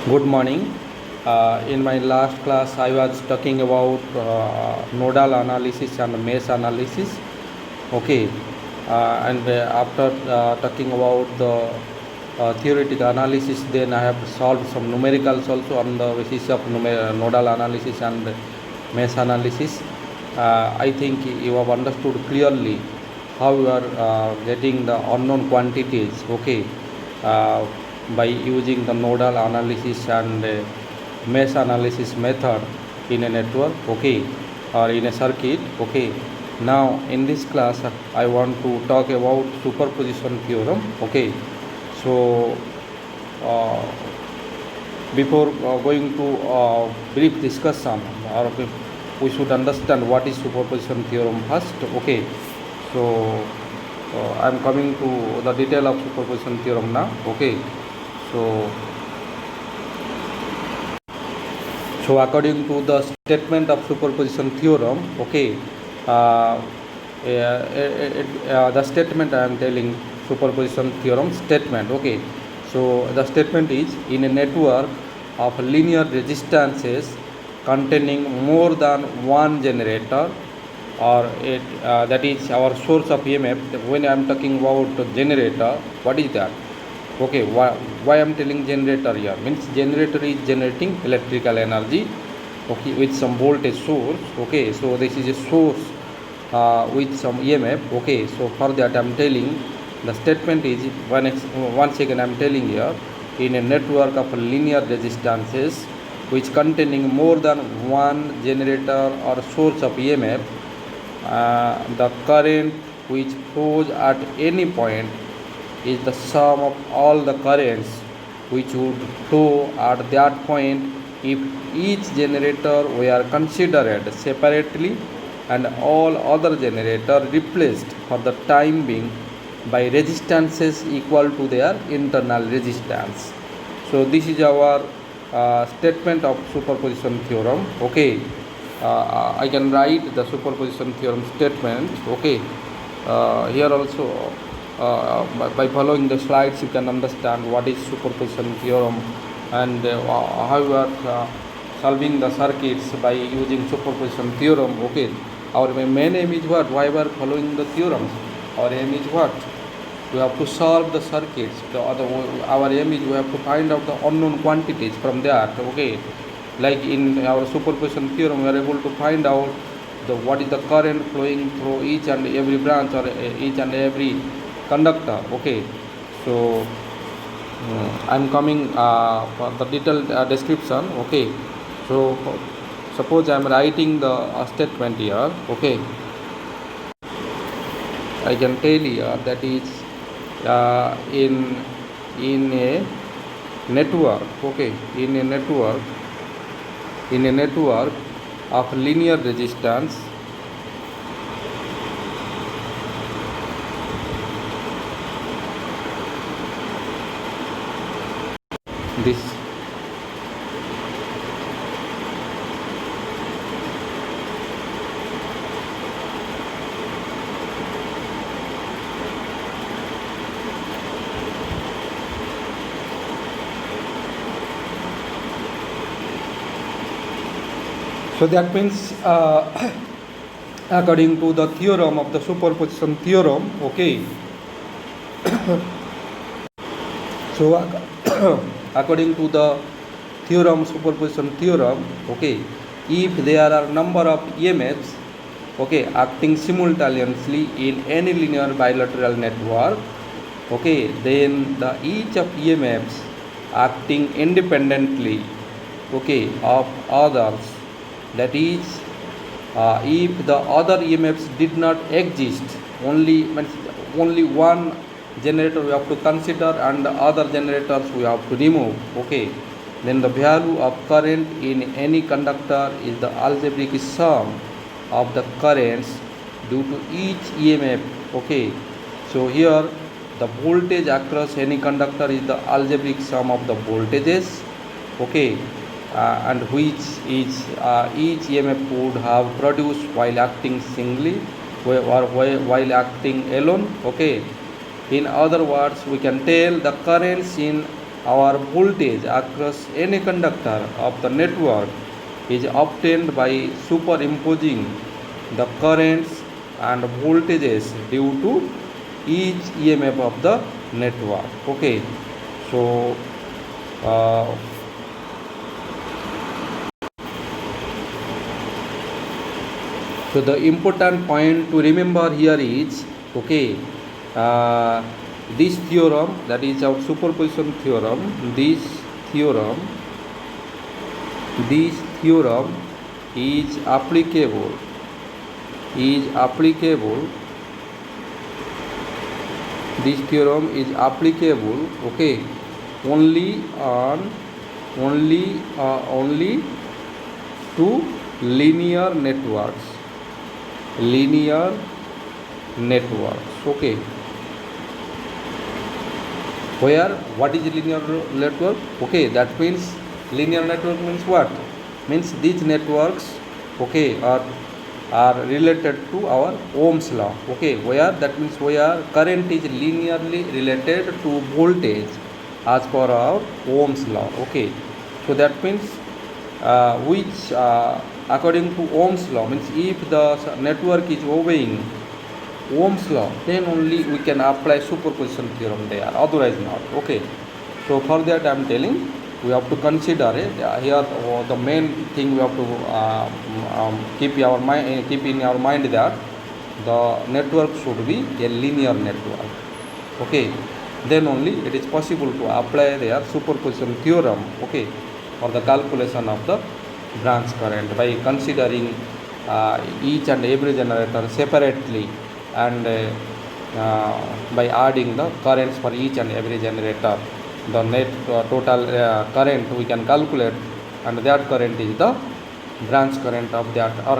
Good morning. In my last class, I was talking about nodal analysis and mesh analysis. Okay, and after talking about the theoretical analysis, then I have solved some numericals also on the basis of nodal analysis and mesh analysis. I think you have understood clearly how you are getting the unknown quantities. Okay. Uh, by using the nodal analysis and mesh analysis method in a network, okay, or in a circuit. Okay, now in this class I want to talk about superposition theorem. Okay, so uh, before going to brief discussion, or we should understand what is superposition theorem first. Okay, so I'm coming to the detail of superposition theorem now. Okay, so according to the statement of superposition theorem, okay, the statement I am telling, superposition theorem statement. Okay, so the statement is, in a network of linear resistances containing more than one generator, or that is our source of EMF. When I am talking about generator, what is that? Okay, why I'm telling generator here means generator is generating electrical energy, okay, with some voltage source. Okay, so this is a source with some EMF. Okay, so for that I'm telling, the statement is, once again I'm telling here, in a network of linear resistances which containing more than one generator or source of EMF, the current which flows at any point is the sum of all the currents which would flow at that point if each generator were considered separately and all other generators replaced for the time being by resistances equal to their internal resistance. So this is our statement of superposition theorem. Okay, I can write the superposition theorem statement. Okay, here also by following the slides you can understand what is superposition theorem and how you are solving the circuits by using superposition theorem. Okay, our main aim is what? Why we are following the theorems? Our aim is what? We have to solve the circuits. Our aim is we have to find out the unknown quantities from that. Okay, like in our superposition theorem we are able to find out what is the current flowing through each and every branch or each and every conductor. Okay, so I'm coming for the detailed description. Okay, so suppose I'm writing the statement here. Okay, I can tell here that is in a network. Okay, in a network of linear resistance, this so that means according to the theorem of the superposition theorem. Okay, so according to the theorem, superposition theorem, okay, if there are number of EMFs, okay, acting simultaneously in any linear bilateral network, okay, then the each of EMFs acting independently, okay, of others, that is if the other EMFs did not exist, only one generator we have to consider and the other generators we have to remove. Okay, then the value of current in any conductor is the algebraic sum of the currents due to each EMF. Okay, so here the voltage across any conductor is the algebraic sum of the voltages. Okay, and which is each EMF would have produced while acting singly or while acting alone. Okay, in other words, we can tell the currents in our voltage across any conductor of the network is obtained by superimposing the currents and voltages due to each EMF of the network. Okay, so uh, so the important point to remember here is, okay, uh, this theorem, that is our superposition theorem, theorem this theorem is applicable this theorem is applicable, okay, only to linear networks, okay. Where, what is linear network? Okay, that means linear network means what? Means these networks, okay, are related to our Ohm's law, okay. Where, that means where current is linearly related to voltage as per our Ohm's law, okay. So that means which according to Ohm's law, means if the network is obeying Ohm's law, then only we can apply superposition theorem there, otherwise not, okay. So for that I am telling, we have to consider here the main thing we have to keep in our mind that the network should be a linear network, okay. Then only it is possible to apply their superposition theorem, okay, for the calculation of the branch current by considering each and every generator separately, and by adding the currents for each and every generator, the net total current we can calculate, and that current is the branch current of that, or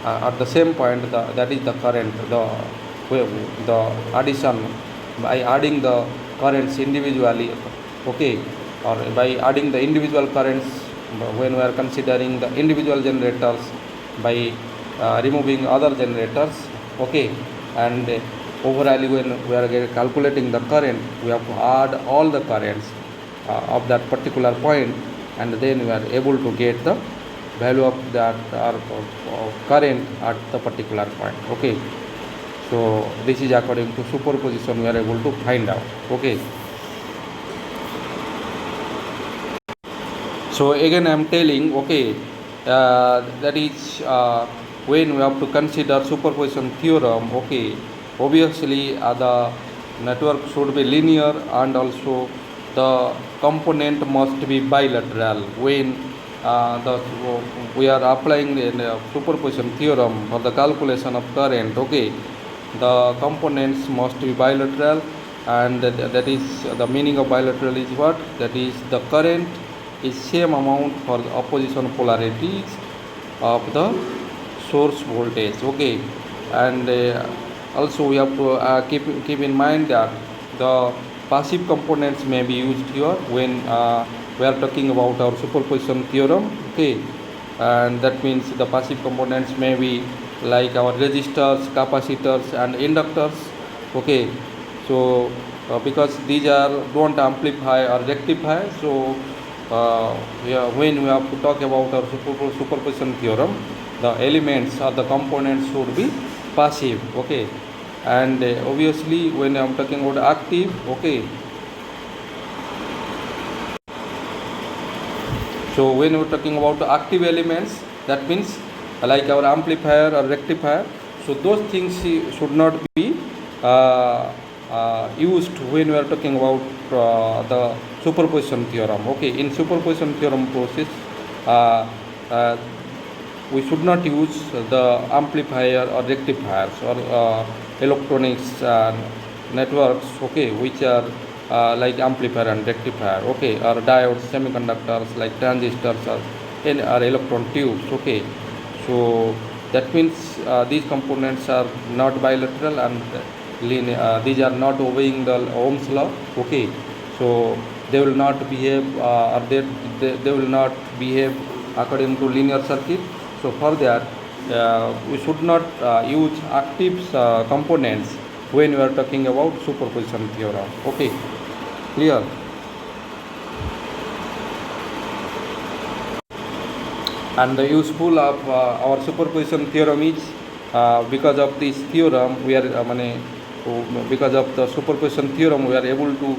at the same point that is the current, the addition, by adding the currents individually, okay, or by adding the individual currents when we are considering the individual generators, by removing other generators, okay. And overall, when we are calculating the current, we have to add all the currents of that particular point, and then we are able to get the value of that current at the particular point, okay. So this is according to superposition we are able to find out, okay. So again I am telling, okay, that is when we have to consider superposition theorem, okay, obviously the network should be linear, and also the component must be bilateral. When we are applying the superposition theorem for the calculation of current, okay, the components must be bilateral, and that is the meaning of bilateral is what? That is the current is same amount for the opposition polarities of the source voltage, okay. And also we have to keep in mind that the passive components may be used here when we are talking about our superposition theorem, okay. And that means the passive components may be like our resistors, capacitors, and inductors, okay. So because these don't amplify or rectify, so when we have to talk about our superposition theorem, the elements or the components should be passive, okay. And obviously when I am talking about active, okay, so when we are talking about active elements, that means like our amplifier or rectifier, so those things should not be used when we are talking about the superposition theorem, okay. In superposition theorem process, we should not use the amplifier or rectifiers or electronics networks, okay, which are like amplifier and rectifier, okay, or diodes, semiconductors like transistors, or electron tubes, okay. So that means these components are not bilateral, and these are not obeying the Ohm's law, okay. So they will not behave or they will not behave according to linear circuit. So for that we should not use active components when we are talking about superposition theorem, okay. Clear? And the useful of our superposition theorem is because of this theorem we are because of the superposition theorem we are able to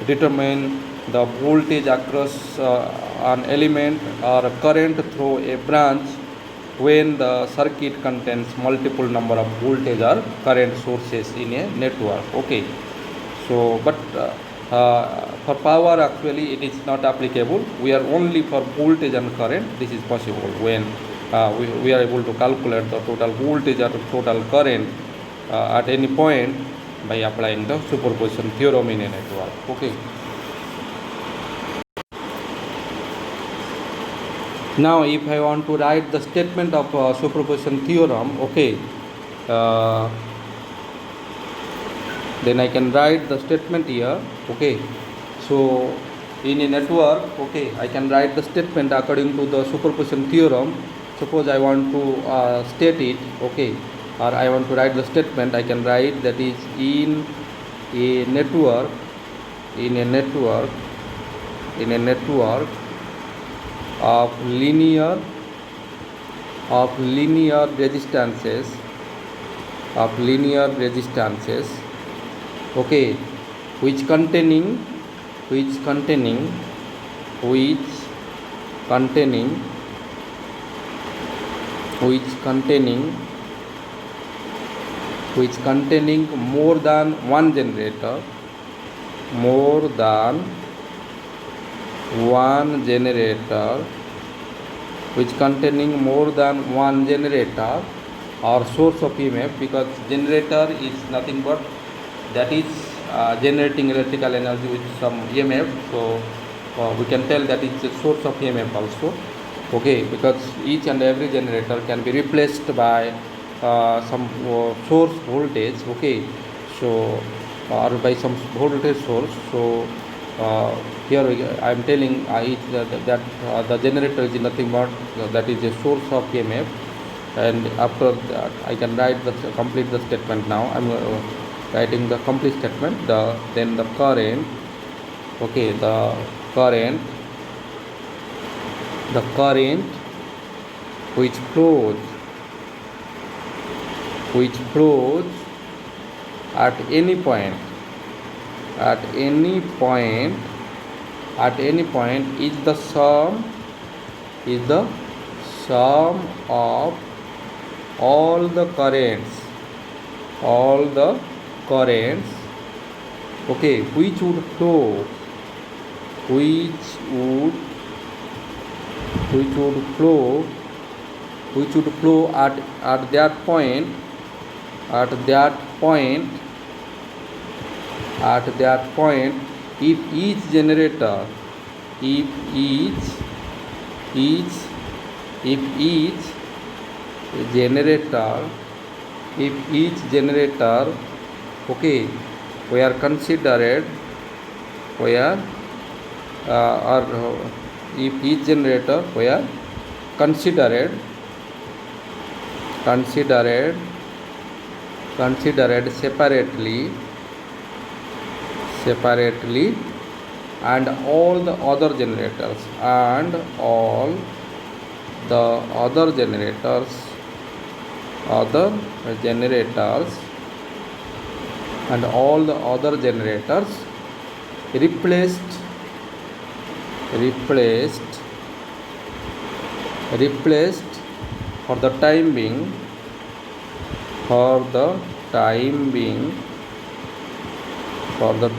determine the voltage across an element or current through a branch when the circuit contains multiple number of voltage or current sources in a network. Okay, so but for power actually it is not applicable. We are only for voltage and current. This is possible when we are able to calculate the total voltage or total current at any point by applying the superposition theorem in a network. Okay. Now if I want to write the statement of superposition theorem, okay, then I can write the statement here. Okay, so in a network, okay, I can write the statement according to the superposition theorem. Suppose I want to state it, okay, or I want to write the statement, I can write that is in a network, in a network of linear resistances, okay, which containing more than one generator, or source of EMF, because generator is nothing but that is generating electrical energy with some EMF, so we can tell that it's a source of EMF also. Okay, because each and every generator can be replaced by some source voltage, okay, so or by some voltage source. So here I am telling that the generator is nothing but that is a source of EMF, and after that I can complete the statement. Now I am writing the complete statement. Then the current, okay, the current which flows at any point is the sum of all the currents, okay, which would flow at that point if each generator okay, we are considered if each generator were considered separately, and all the other generators replaced for the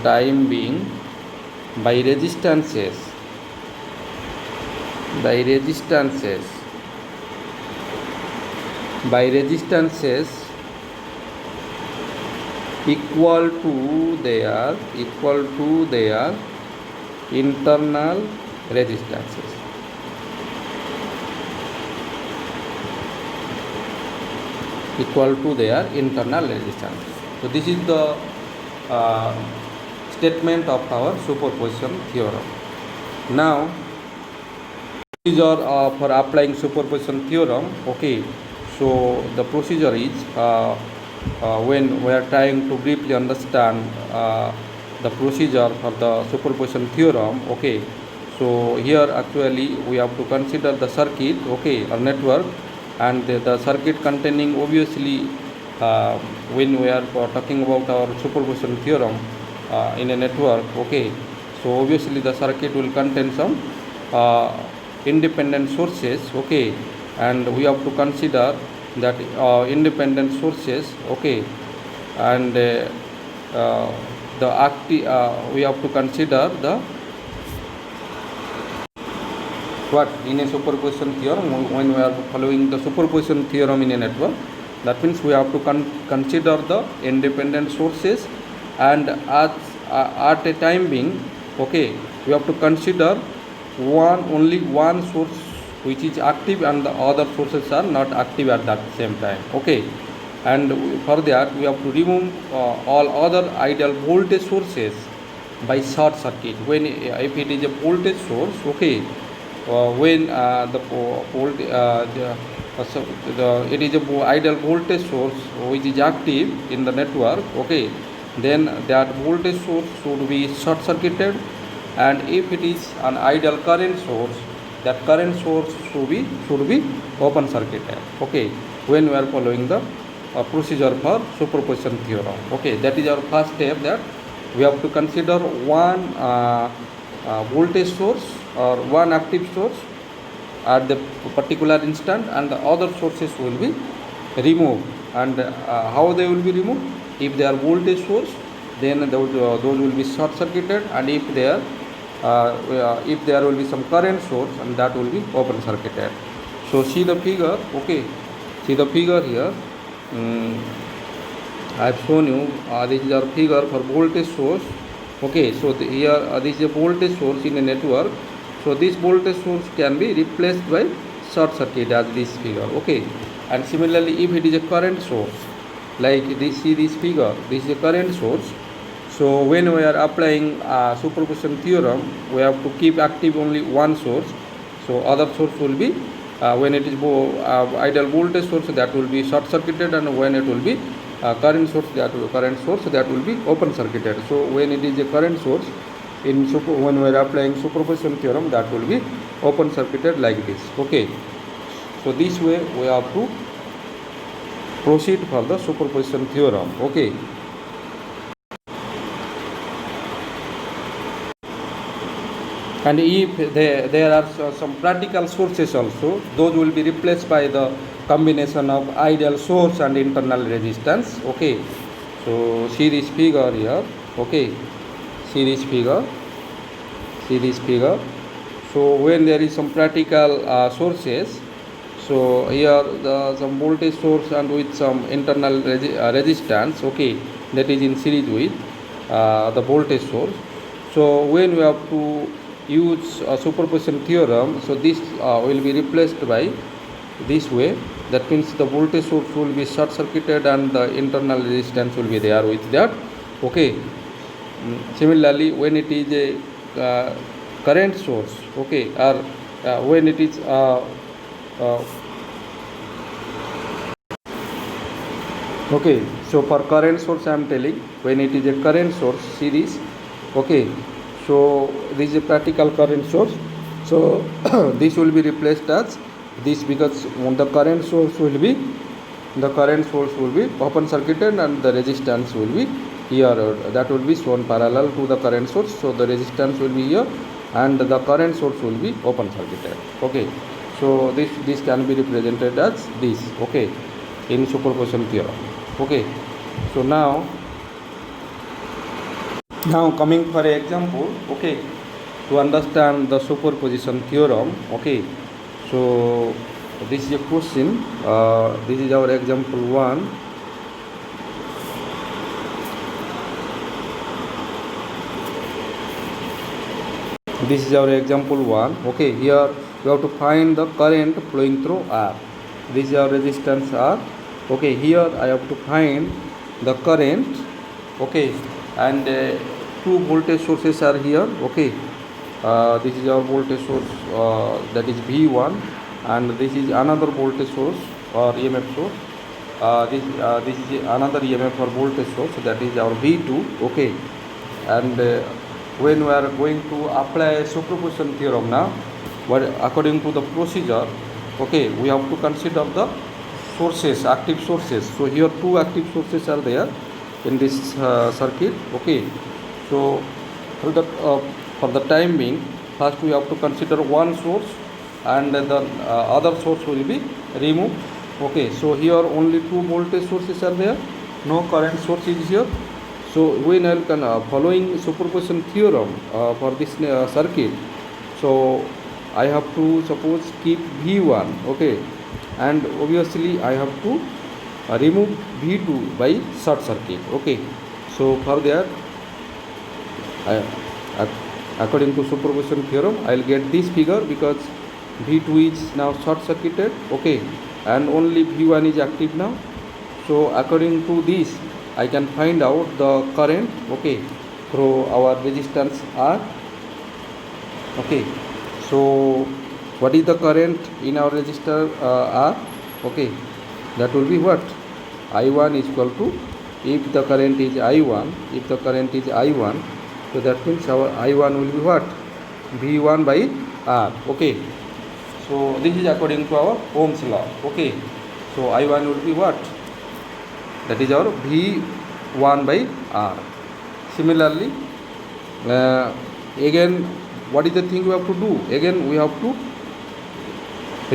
time being by resistances equal to their internal resistances. So this is the statement of our superposition theorem. Now, procedure for applying superposition theorem. Okay, so the procedure is when we are trying to briefly understand the procedure for the superposition theorem. Okay, So here actually we have to consider the circuit, okay, or network, and the circuit containing obviously when we are talking about our superposition theorem in a network, okay. So obviously the circuit will contain some uh, independent sources, okay, and we have to consider that independent sources, okay, and the active we have to consider the what in a superposition theorem when we are following the superposition theorem in a network. That means we have to consider the independent sources, and at a time being, okay, we have to consider only one source which is active and the other sources are not active at that same time, okay. And for that we have to remove all other ideal voltage sources by short circuit. When if it is a voltage source, okay, when it is a ideal voltage source which is active in the network, okay, then that voltage source should be short circuited, and if it is an ideal current source, that current source should be open circuited, okay, when we are following the procedure for superposition theorem, okay. That is our first step, that we have to consider one voltage source or one active source at the particular instant, and the other sources will be removed. And how they will be removed? If they are voltage source, then those will be short circuited, and if there will be some current source, and that will be open circuited. So see the figure, okay, see the figure here. I have shown you this is our figure for voltage source, okay. So here this is a voltage source in a network. So this voltage source can be replaced by short circuit as this figure, okay. And similarly, if it is a current source, like this, see this figure, this is a current source. So when we are applying superposition theorem, we have to keep active only one source. So other source will be when it is ideal voltage source, that will be short circuited, and when it will be current source, that will be open circuited. So when it is a current source, when we are applying superposition theorem, that will be open circuited like this, okay. So this way we have to proceed for the superposition theorem, okay. And if there are some practical sources also, those will be replaced by the combination of ideal source and internal resistance, okay. So see this figure here, okay, see this figure. So when there is some practical sources, so here some voltage source and with some internal resistance, okay, that is in series with the voltage source. So when we have to use superposition theorem, so this will be replaced by this way. That means the voltage source will be short circuited and the internal resistance will be there with that, okay. Similarly, when it is a current source, okay, or when it is okay, so for current source I am telling, when it is a current source series, okay, so this is a practical current source. So this will be replaced as this, because the current source will be open circuited, and the resistance will be here, that will be shown parallel to the current source. So the resistance will be here, and the current source will be open circuited, okay. So this can be represented as this, okay, in superposition theorem, okay. So now coming for an example, okay, to understand the superposition theorem, okay. So this is a question, this is our example 1. This is our example 1, okay. Here we have to find the current flowing through R. This is our resistance R, okay. Here I have to find the current, okay, and two voltage sources are here, okay. This is our voltage source, that is V1, and this is another voltage source or EMF source. This is another EMF or voltage source, that is our V2, okay. And when we are going to apply superposition theorem now, but according to the procedure, okay, we have to consider the sources, active sources. So here two active sources are there in this circuit, okay. So for the time being, first we have to consider one source, and the other source will be removed, okay. So here only two voltage sources are there, no current source is here. So when I can following superposition theorem for this circuit, so I have to suppose keep V1, okay, and obviously I have to remove V2 by short circuit, okay. So for that, according to superposition theorem, I will get this figure because V2 is now short circuited, okay, and only V1 is active now. So according to this, I can find out the current, okay, through our resistance R, okay. So what is the current in our resistor R, okay, that will be what? I1 is equal to, if the current is I1, so that means our I1 will be what? V1 by R, okay. So this is according to our Ohm's law, okay. So I1 will be what? That is our V1 by R. Similarly, again, what is the thing we have to do? Again, we have to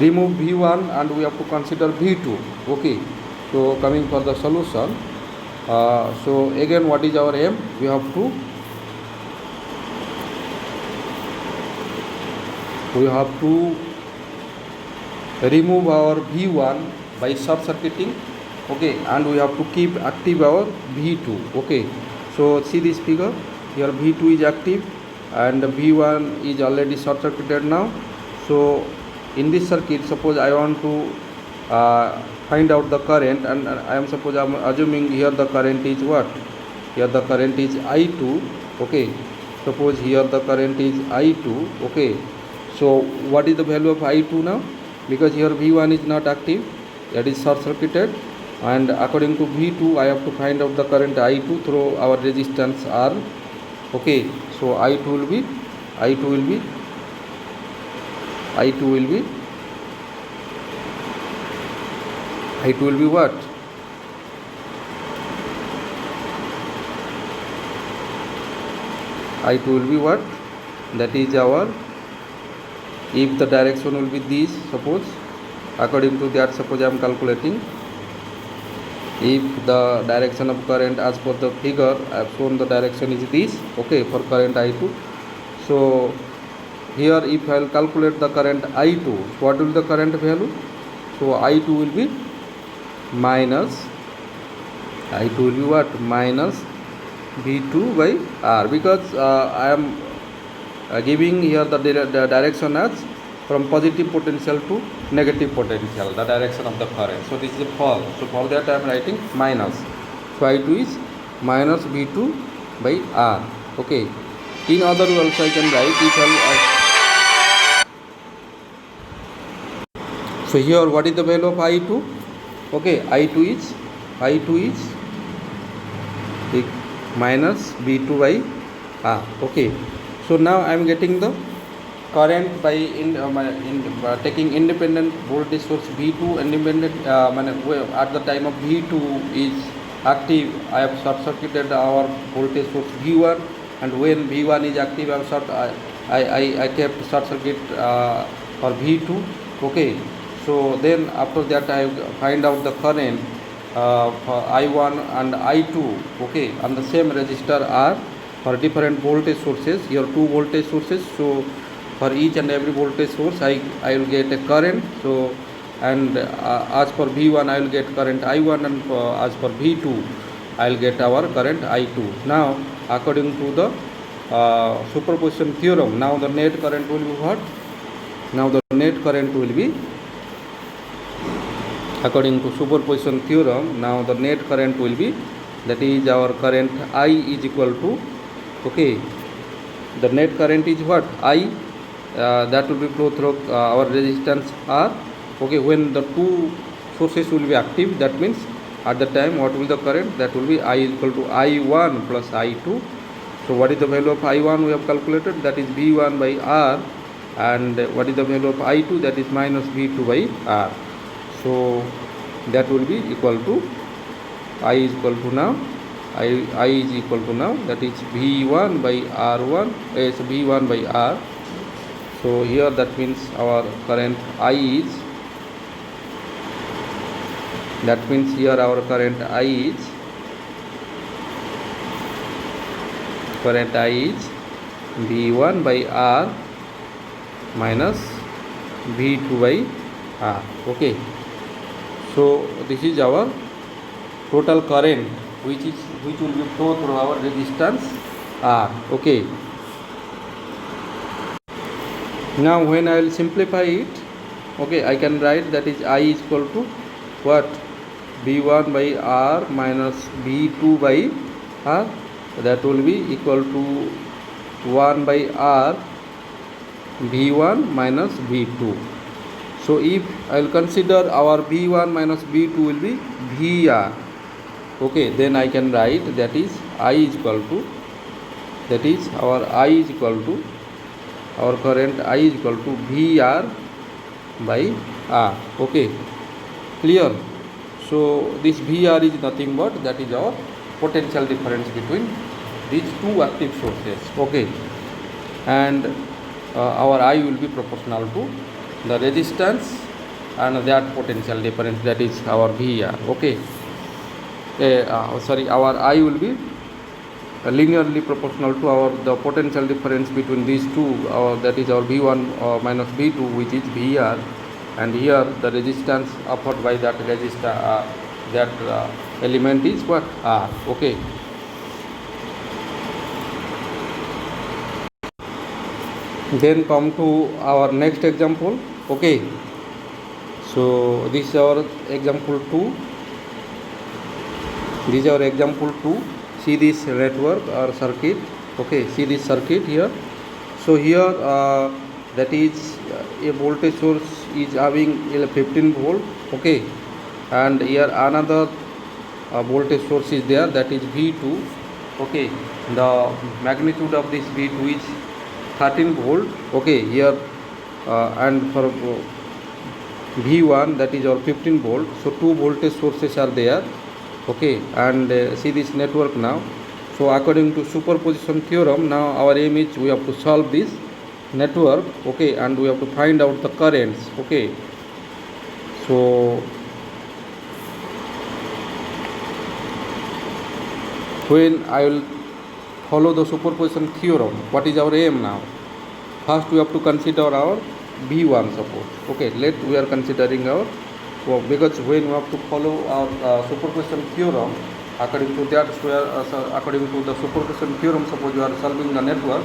remove V1 and we have to consider V2, okay. So coming for the solution, so again, what is our aim? We have to remove our V1 by short circuiting, okay, and we have to keep active our V2, okay. So see this figure, here V2 is active and V1 is already short circuited now. So in this circuit, suppose I want to find out the current, and I am assuming here the current is what? Here the current is I2, okay. Suppose here the current is I2, okay. So what is the value of I2 now? Because here V1 is not active, that is short circuited, and according to V2 I have to find out the current I2 through our resistance R, okay. So I2 will be what? I2 will be what? That is our, if the direction will be this, suppose according to that, suppose I am calculating, if the direction of current as per the figure I have shown, the direction is this, okay, for current I2. So here if I will calculate the current I2, what will the current value? So I2 will be minus V2 by R, because I am giving here the direction as from positive potential to negative potential, the direction of the current. So this is a fall. So for that I am writing minus. So I2 is minus V2 by R, okay. In other way also I can write it. So here what is the value of I2? Okay, I2 is minus V2 by R, okay. So now I am getting the current by taking independent voltage source V2, independent at the time of V2 is active, I have short circuited our voltage source V1, and when V1 is active I kept short circuit for V2, okay. So then after that I find out the current for I1 and I2, okay, on the same resistor R for different voltage sources. Here two voltage sources, so for each and every voltage source I will get a current. So and as per V1 I will get current I1, and as per V2 I will get our current I2. Now according to the superposition theorem, now the net current will be what? Now the net current will be, according to superposition theorem, now the net current will be, that is our current I is equal to, okay, the net current is what? I, that will be flow through our resistance R, okay. When the two sources will be active, that means at the time what will the current? That will be I is equal to I1 plus I2. So So what is the value of I1 we have calculated, that is V1 by R, and what is the value of I2, that is minus V2 by R. So that will be equal to I is equal to now I is equal to now, that is V1 by R1 is V1 by R. So here that means our current I is, that means here our current I is V1 by R minus V2 by R. Okay, so this is our total current which will be flow through our resistance R. Okay, now when I will simplify it, okay, I can write that is I is equal to what, V1 by R minus V2 by R, that will be equal to 1 by R V1 minus V2. So if I will consider our V1 minus V2 will be VR, okay, then I can write that is I is equal to, that is our I is equal to, our current I is equal to VR by R. Okay, clear? So this VR is nothing but that is our potential difference between these two active sources. Okay, and our I will be proportional to the resistance and that potential difference, that is our VR. Okay, our I will be linearly proportional to the potential difference between these two, that is our V1 minus V2, which is VR, and here the resistance offered by that resistor, element is what, R. Okay, then come to our next example. Okay, so this is our example 2. This is our example 2. See this network or circuit. Okay, see this circuit here. So here that is a voltage source is having 15 volt. Okay, and here another voltage source is there, that is V2. Okay, the magnitude of this V2 is 13 volt. Okay, here and for V1 that is our 15 volt. So two voltage sources are there. Okay, and see this network now. So according to superposition theorem, now our aim is we have to solve this network. Okay, and we have to find out the currents. Okay, so when I will follow the superposition theorem, what is our aim now? First we have to consider our V1 suppose. Okay, we are considering our, because when we have to follow our superposition theorem, according to that, according to the superposition theorem, suppose you are solving the network,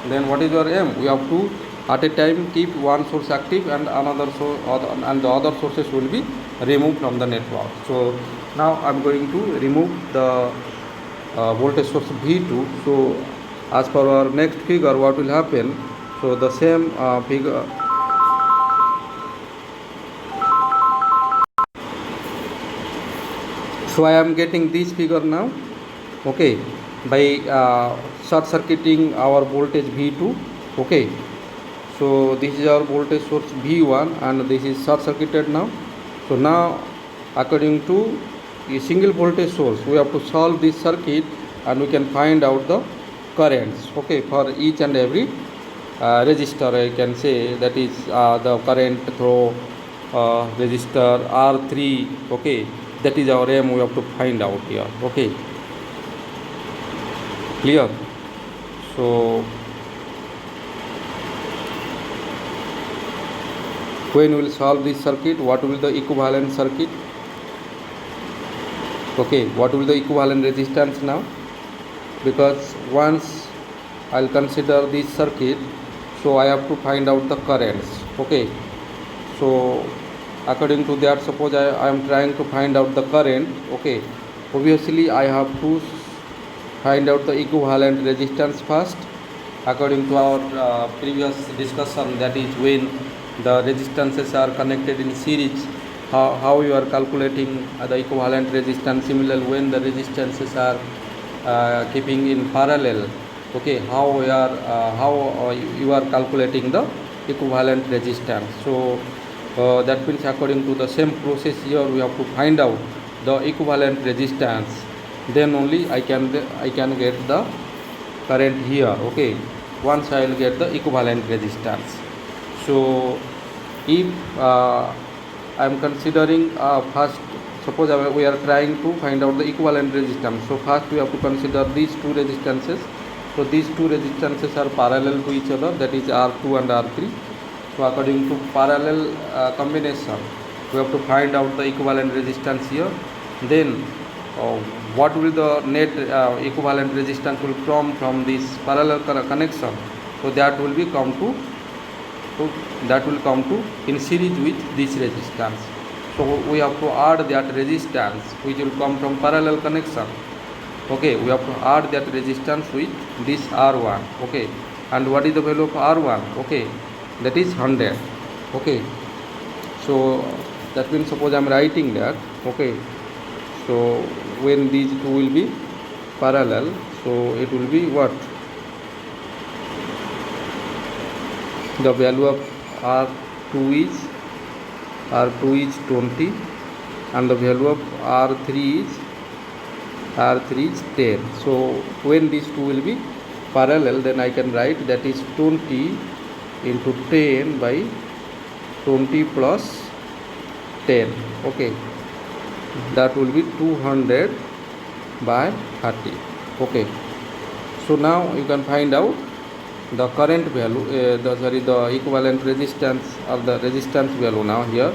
then what is your aim? We have to at a time keep one source active and another source, and the other sources will be removed from the network. So now I am going to remove the voltage source V2. So as per our next figure, what will happen? So the same figure. So I am getting this figure now. Okay, by short circuiting our voltage V2. Okay, so this is our voltage source V1 and this is short circuited now. So now according to a single voltage source, we have to solve this circuit and we can find out the currents. Okay, for each and every resistor, I can say, that is the current through resistor R3. Okay, that is our aim, we have to find out here. Okay, clear? So when we will solve this circuit, what will be the equivalent circuit? Okay, what will be the equivalent resistance now? Because once I will consider this circuit, so I have to find out the currents. Okay, so according to that, suppose I am trying to find out the current. Okay, obviously I have to find out the equivalent resistance first. According to our previous discussion, that is when the resistances are connected in series, how you are calculating the equivalent resistance. Similarly, when the resistances are keeping in parallel, okay, how you are calculating the equivalent resistance. So that means according to the same process here we have to find out the equivalent resistance, then only I can get the current here. Okay, once I will get the equivalent resistance. So if I am considering first, suppose we are trying to find out the equivalent resistance. So first we have to consider these two resistances. So these two resistances are parallel to each other, that is R2 and R3. So according to parallel combination, we have to find out the equivalent resistance here. Then what will the net equivalent resistance will come from this parallel connection. So that will be come to in series with this resistance. So we have to add that resistance which will come from parallel connection. Okay, we have to add that resistance with this R1. Okay, and what is the value of R1? Okay, that is 100. Okay, so that means suppose I am writing that. Okay, so when these two will be parallel, so it will be what? The value of R2 is 20, and the value of R3 is 10. So when these two will be parallel, then I can write that is 20 into 10 by 20 plus 10. Okay, that will be 200 by 30. Okay, so now you can find out the current value, the equivalent resistance or the resistance value now here.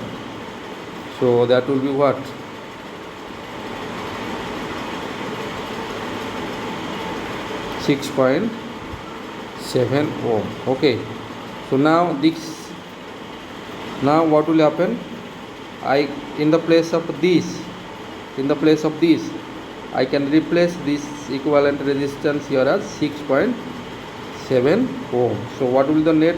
So that will be what? .7 ohm. Okay, so now what will happen? In the place of this I can replace this equivalent resistance here as 6.7 ohm. So what will the net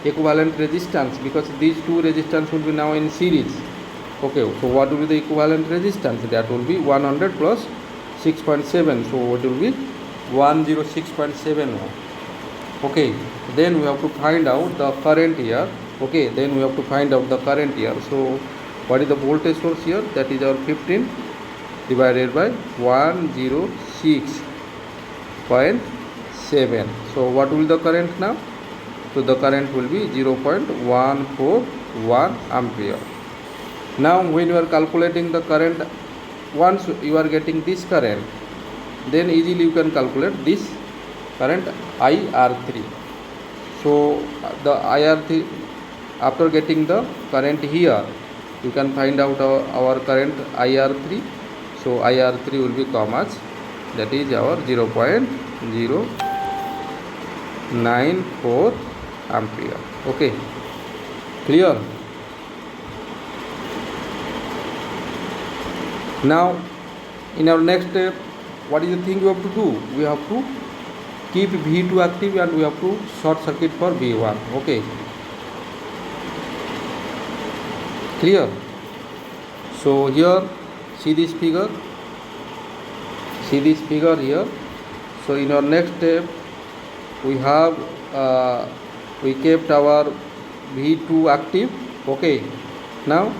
equivalent resistance, because these two resistance will be now in series. Okay, so what will be the equivalent resistance? That will be 100 plus 6.7, so it will be 106.7 ohm. Okay, then we have to find out the current here. Okay, then we have to find out the current here. So what is the voltage source here? That is our 15 divided by 106.7. So what will the current now? So the current will be 0.141 ampere. Now when you are calculating the current, once you are getting this current, then easily you can calculate this current IR3. So the IR3, after getting the current here, you can find out our current IR3. So IR3 will be come as, that is our 0.094 ampere. Okay, clear? Now in our next step, what is the thing we have to do? We have to keep V2 active and we have to short circuit for V1. Okay, clear? So here, see this figure here. So in our next step, we have we kept our V2 active. Okay, now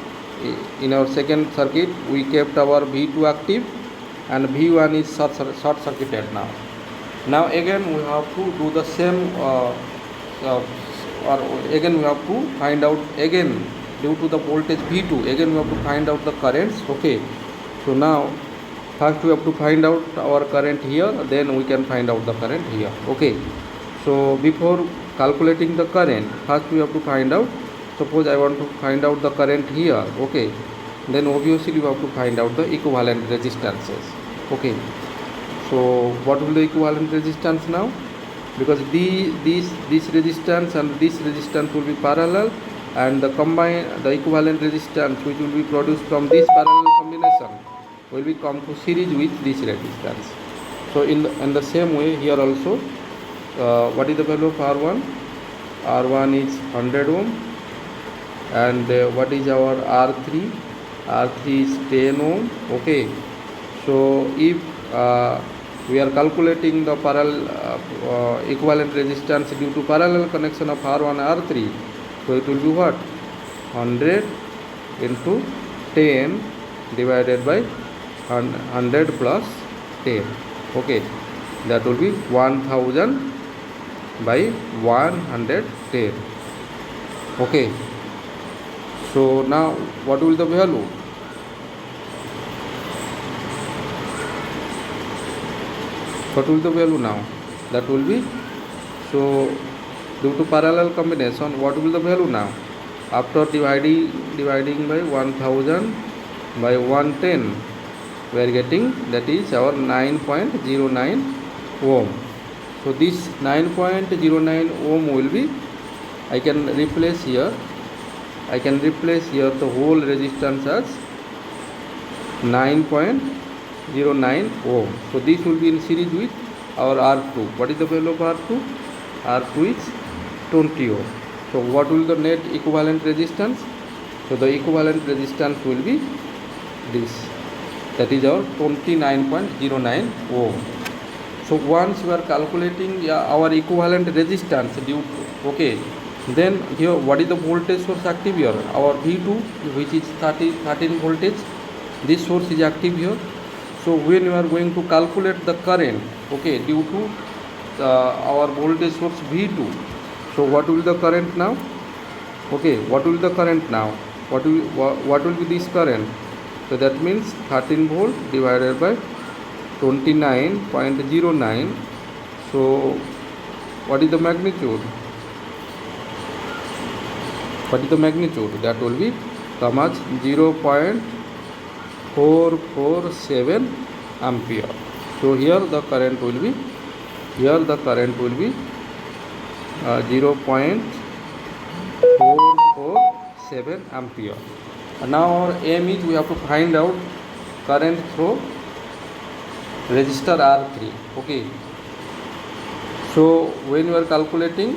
in our second circuit we kept our V2 active and V1 is short circuited now. Now again we have to do the same or again we have to find out, again due to the voltage V2, again we have to find out the currents. Okay, so now first we have to find out our current here, then we can find out the current here. Okay, so before calculating the current, first we have to find out, suppose I want to find out the current here. Okay, then obviously we have to find out the equivalent resistances. Okay, so what will the equivalent resistance now? Because this resistance and this resistance will be parallel, and the equivalent resistance which will be produced from this parallel combination will be come to series with this resistance. So in the same way here also, what is the value of R1? R1 is 100 ohm, and what is our R3? R3 is 10 ohm. Okay, so if we are calculating the equivalent resistance due to parallel connection of R1 R3. So it will be what? 100 into 10 divided by 100 plus 10. Okay, that will be 1000 by 110. Okay, so now what will the value? What will the value now? That will be, so due to parallel combination, what will the value now? After dividing by 1000 by 110, we are getting, that is our 9.09 ohm. So this 9.09 ohm will be, I can replace here the whole resistance as 9.09 ohm. So this will be in series with our R2. What is the value of R2? R2 is 20 ohm. So what will the net equivalent resistance? So the equivalent resistance will be this, that is our 29.09 ohm. So once we are calculating our equivalent resistance due to, okay, then here what is the voltage source active here? Our V2, which is 13 voltage, this source is active here. So when you are going to calculate the current, okay, due to our voltage source V2, so what will the current now? Okay, what will the current now? What will be this current? So that means 13 volt divided by 29.09. So what is the magnitude? What is the magnitude? That will be how much? 0.447 ampere. So here the current will be 0.447 ampere. And now our aim is, we have to find out current through resistor R3. Okay, so when you are calculating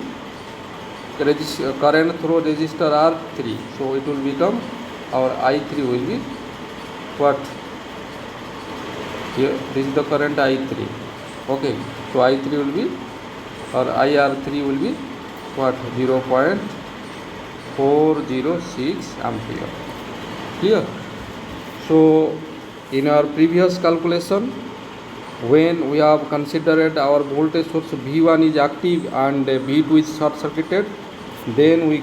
current through resistor R3, so it will become, our I3 will be what? Here this is the current I3. Okay, so I3 will be, or IR3 will be what? 0.406 ampere. Clear? So in our previous calculation, when we have considered our voltage source V1 is active and V2 is short circuited, then we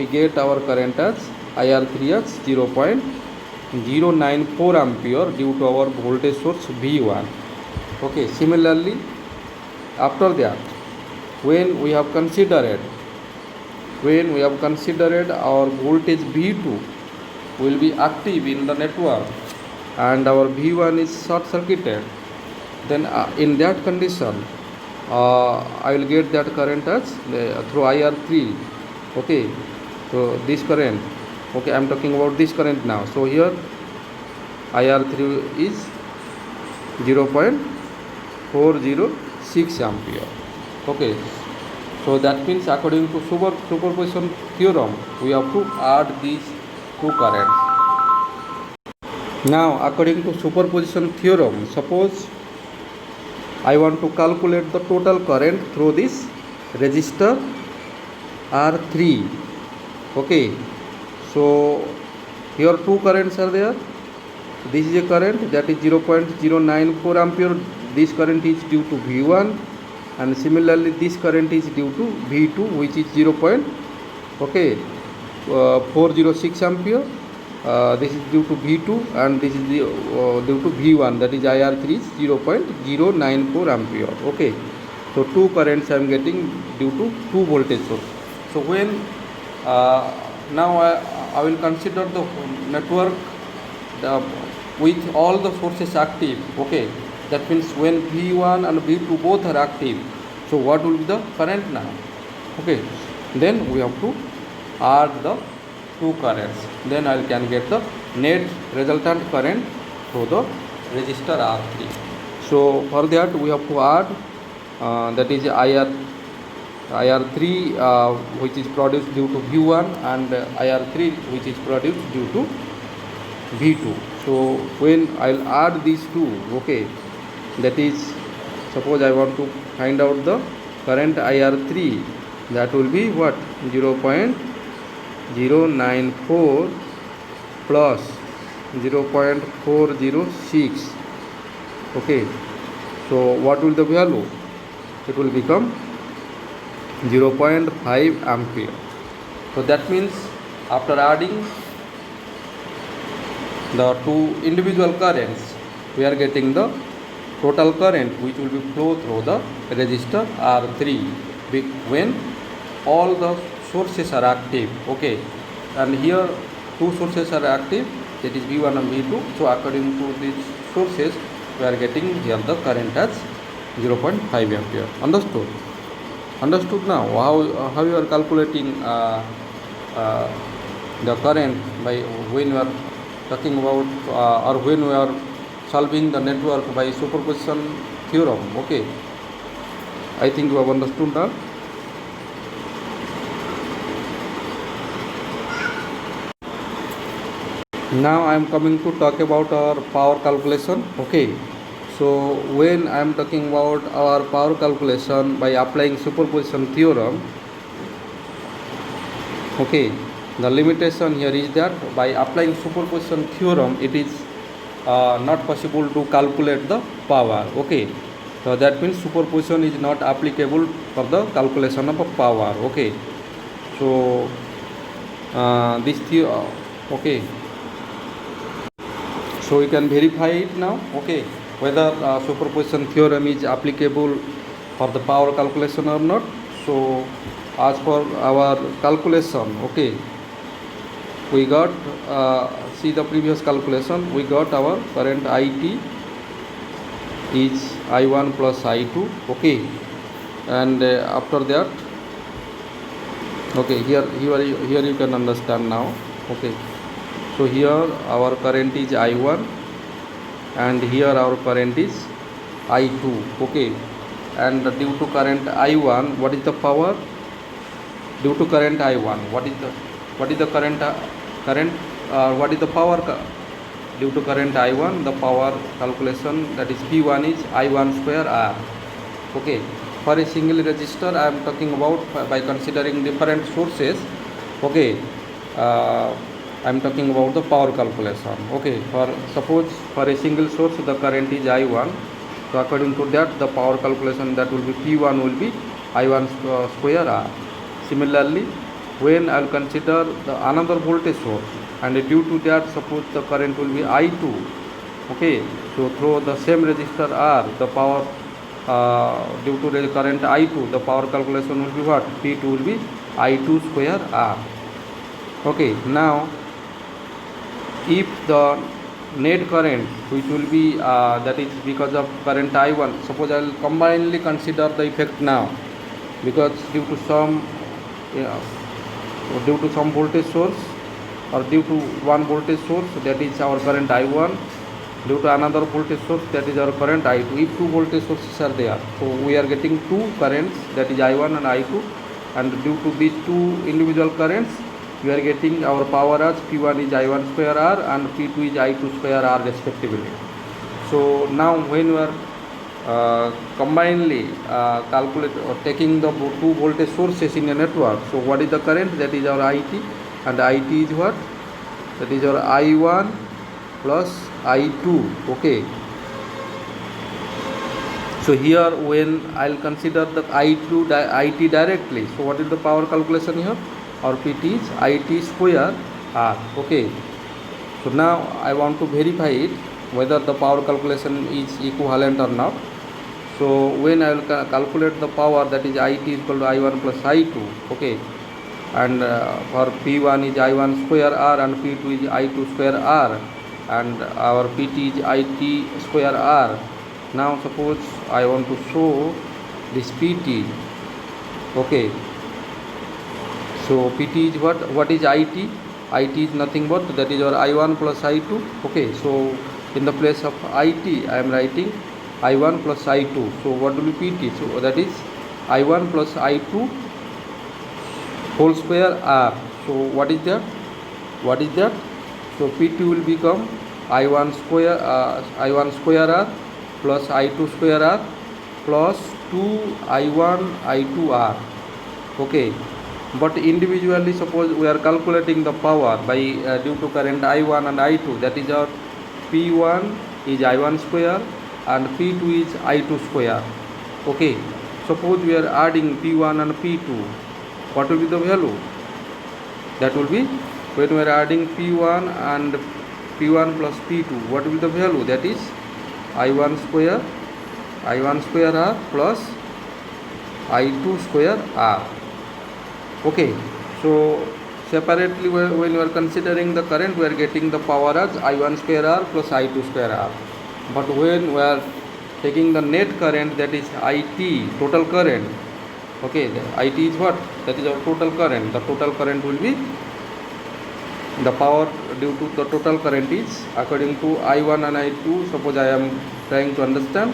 get our current as IR3 as 0.094 ampere due to our voltage source V1. Okay, similarly, after that, when we have considered our voltage V2 will be active in the network and our V1 is short circuited, then in that condition I will get that current as through IR3. Okay, so this current, okay, I am talking about this current now. So here IR3 is 0.406 ampere. Okay, so that means according to superposition theorem, we have to add these two currents. Now according to superposition theorem, suppose I want to calculate the total current through this resistor R3. Okay, so here two currents are there. This is a current that is 0.094 ampere. This current is due to V1, and similarly this current is due to V2, which is 406 ampere. This is due to V2 and this is due to V1, that is IR3 is 0.094 ampere. Okay, so two currents I am getting due to two voltage source. So when now I will consider the network with all the sources active. Okay, that means when V1 and V2 both are active, so what will be the current now? Okay, then we have to add the two currents, then I can get the net resultant current through the resistor R3. So for that we have to add that is IR3 which is produced due to V1 and IR3 which is produced due to V2. So when I'll add these two, okay, that is suppose I want to find out the current IR3, that will be what, 0.094 plus 0.406. Okay, so what will the value? It will become 0.5 ampere. So that means after adding the two individual currents, we are getting the total current which will be flow through the resistor R3 when all the sources are active. Okay, and here two sources are active, that is V1 and V2. So according to these sources, we are getting here the current as 0.5 ampere. Understood now how you are calculating the current by when you are talking about or when we are solving the network by superposition theorem. Okay, I think you have understood now. Now I am coming to talk about our power calculation. Okay, so when I am talking about our power calculation by applying superposition theorem, okay, the limitation here is that by applying superposition theorem, it is not possible to calculate the power. Okay, so that means superposition is not applicable for the calculation of power. Okay, so this theorem, okay, so we can verify it now. Okay, whether superposition theorem is applicable for the power calculation or not. So as per our calculation, okay, we got see the previous calculation, we got our current IT is I1 plus I2. Okay, and after that, okay, here you can understand now. Okay, so here our current is I1 and here our current is I2. Okay, and due to current I1, what is the power? Due to current I1, what is the current what is the power? Due to current I1, the power calculation, that is P1 is I1 square R. Okay, for a single resistor I am talking about by considering different sources. Okay, I am talking about the power calculation. Okay, for suppose for a single source the current is I1, so according to that the power calculation, that will be P1 will be I1 square R. Similarly, when I will consider the another voltage source, and due to that suppose the current will be I2. Okay, so through the same resistor R, the power due to the current I2, the power calculation will be what? P2 will be I2 square R. Okay, now if the net current which will be that is because of current I1, suppose I will combinedly consider the effect now, because due to some voltage source or due to one voltage source, that is our current I1, due to another voltage source, that is our current I2. If two voltage sources are there, so we are getting two currents, that is I1 and I2, and due to these two individual currents, we are getting our power as P1 is I1 square R and P2 is I2 square R respectively. So now when we are combinedly calculate or taking the two voltage sources in a network, so what is the current? That is our IT, and IT is what? That is our I1 plus I2. Okay, so here when I'll consider the IT directly, so what is the power calculation here? Our PT is IT square R. Okay, so now I want to verify it whether the power calculation is equivalent or not. So when I will calculate the power, that is IT is equal to I1 plus I2. Okay, and for P1 is I1 square R and P2 is I2 square R, and our PT is IT square R. Now suppose I want to show this PT. Okay, so PT is what is IT? IT is nothing but that is our I1 plus I2. Okay, so in the place of IT I am writing I1 plus I2. So what will be PT? So that is I1 plus I2 whole square R. So what is that? So PT will become I1 square R plus I2 square R. plus 2 I1 I2 R. Okay, but individually suppose we are calculating the power by due to current I1 and I2, that is our P1 is I1 square and P2 is I2 square. Okay, suppose we are adding P1 and P2, what will be the value? That will be, when we are adding P1 and P1 plus P2, what will be the value? That is I1 square R plus I2 square R. Okay, so separately when we are considering the current, we are getting the power as I1 square R plus I2 square R. But when we are taking the net current, that is IT, total current. Okay, the IT is what? That is our total current. The total current will be, the power due to the total current is according to I1 and I2. Suppose I am trying to understand,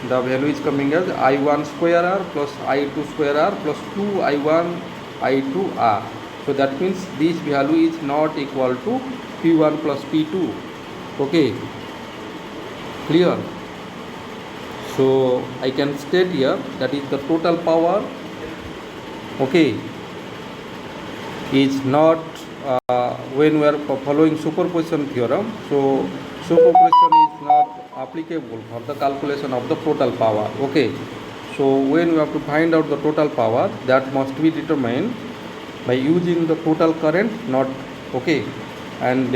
the value is coming as I1 square R plus I2 square R plus 2 I1 I2 R. So that means this value is not equal to P1 plus P2. Okay, clear? So I can state here, that is the total power, okay, is not when we are following superposition theorem. So superposition is not applicable for the calculation of the total power. Okay, so when we have to find out the total power, that must be determined by using the total current, not okay, and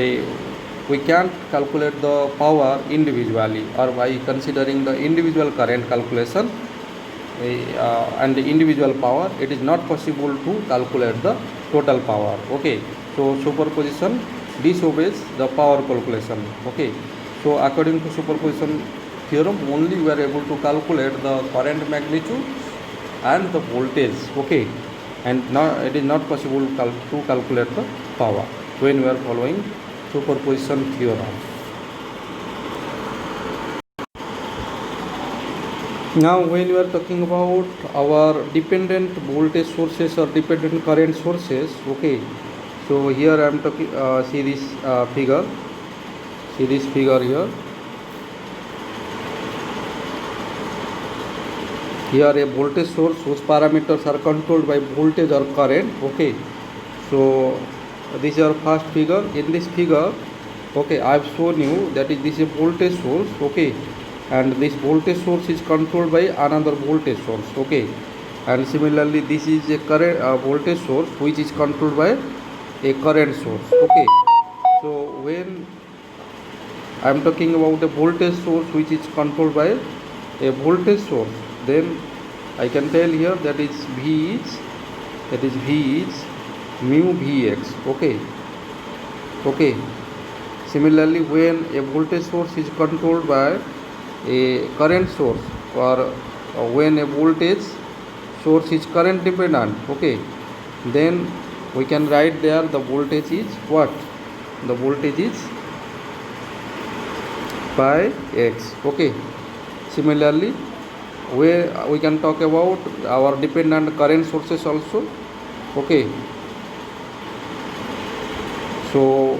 we can't calculate the power individually or by considering the individual current calculation and the individual power. It is not possible to calculate the total power. Okay, so superposition disobeys the power calculation. Okay, so according to superposition theorem, only we are able to calculate the current magnitude and the voltage. Okay, and now it is not possible to calculate the power when we are following superposition theorem. Now when we are talking about our dependent voltage sources or dependent current sources, okay, so here I am talking, see this figure here. Here a voltage source whose parameters are controlled by voltage or current. Okay, so this is our first figure. In this figure, okay, I have shown you that is, this is a voltage source. Okay, and this voltage source is controlled by another voltage source. Okay, and similarly this is a current voltage source which is controlled by a current source. Okay, so when I am talking about a voltage source which is controlled by a voltage source, then I can tell here that is V is mu Vx. Okay, similarly when a voltage source is controlled by a current source, or when a voltage source is current dependent, okay, then we can write there the voltage is what? The voltage is by X. Okay, similarly we can talk about our dependent current sources also. Okay, so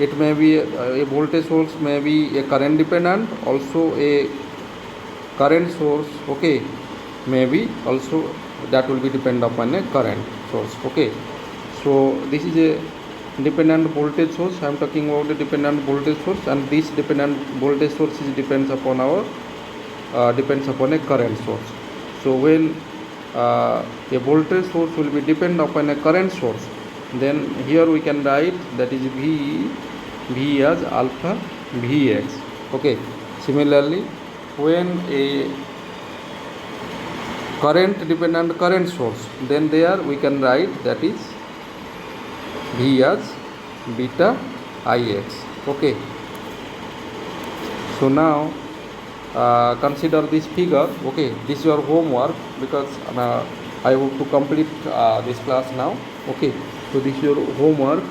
it may be a voltage source, may be a current dependent, also a current source, okay, maybe also that will be depend upon a current source. Okay, so this is a dependent voltage source. I am talking about the dependent voltage source, and this dependent voltage source is depends upon a current source. So when a voltage source will be depend upon a current source, then here we can write that is V as alpha Vx. Okay, similarly when a current dependent current source, then there we can write that is V as beta Ix. Okay, so now consider this figure. Okay, this is your homework, because I hope to complete this class now. Okay, so this is your homework.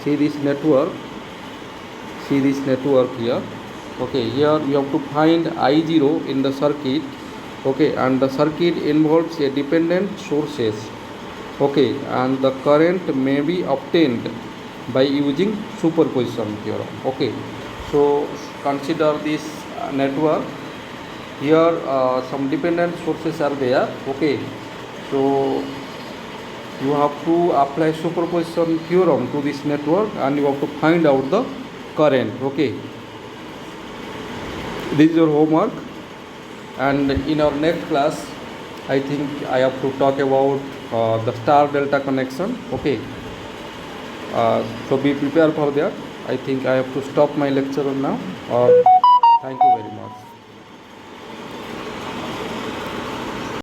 See this network here. Okay, here you have to find I0 in the circuit. Okay, and the circuit involves a dependent sources. Okay, and the current may be obtained by using superposition theorem. Okay, so consider this network. here some dependent sources are there. Okay, so you have to apply superposition theorem to this network and you have to find out the current. Okay, this is your homework, and in our next class I think I have to talk about the star delta connection. Okay, so be prepared for that. I think I have to stop my lecture now. Thank you very much.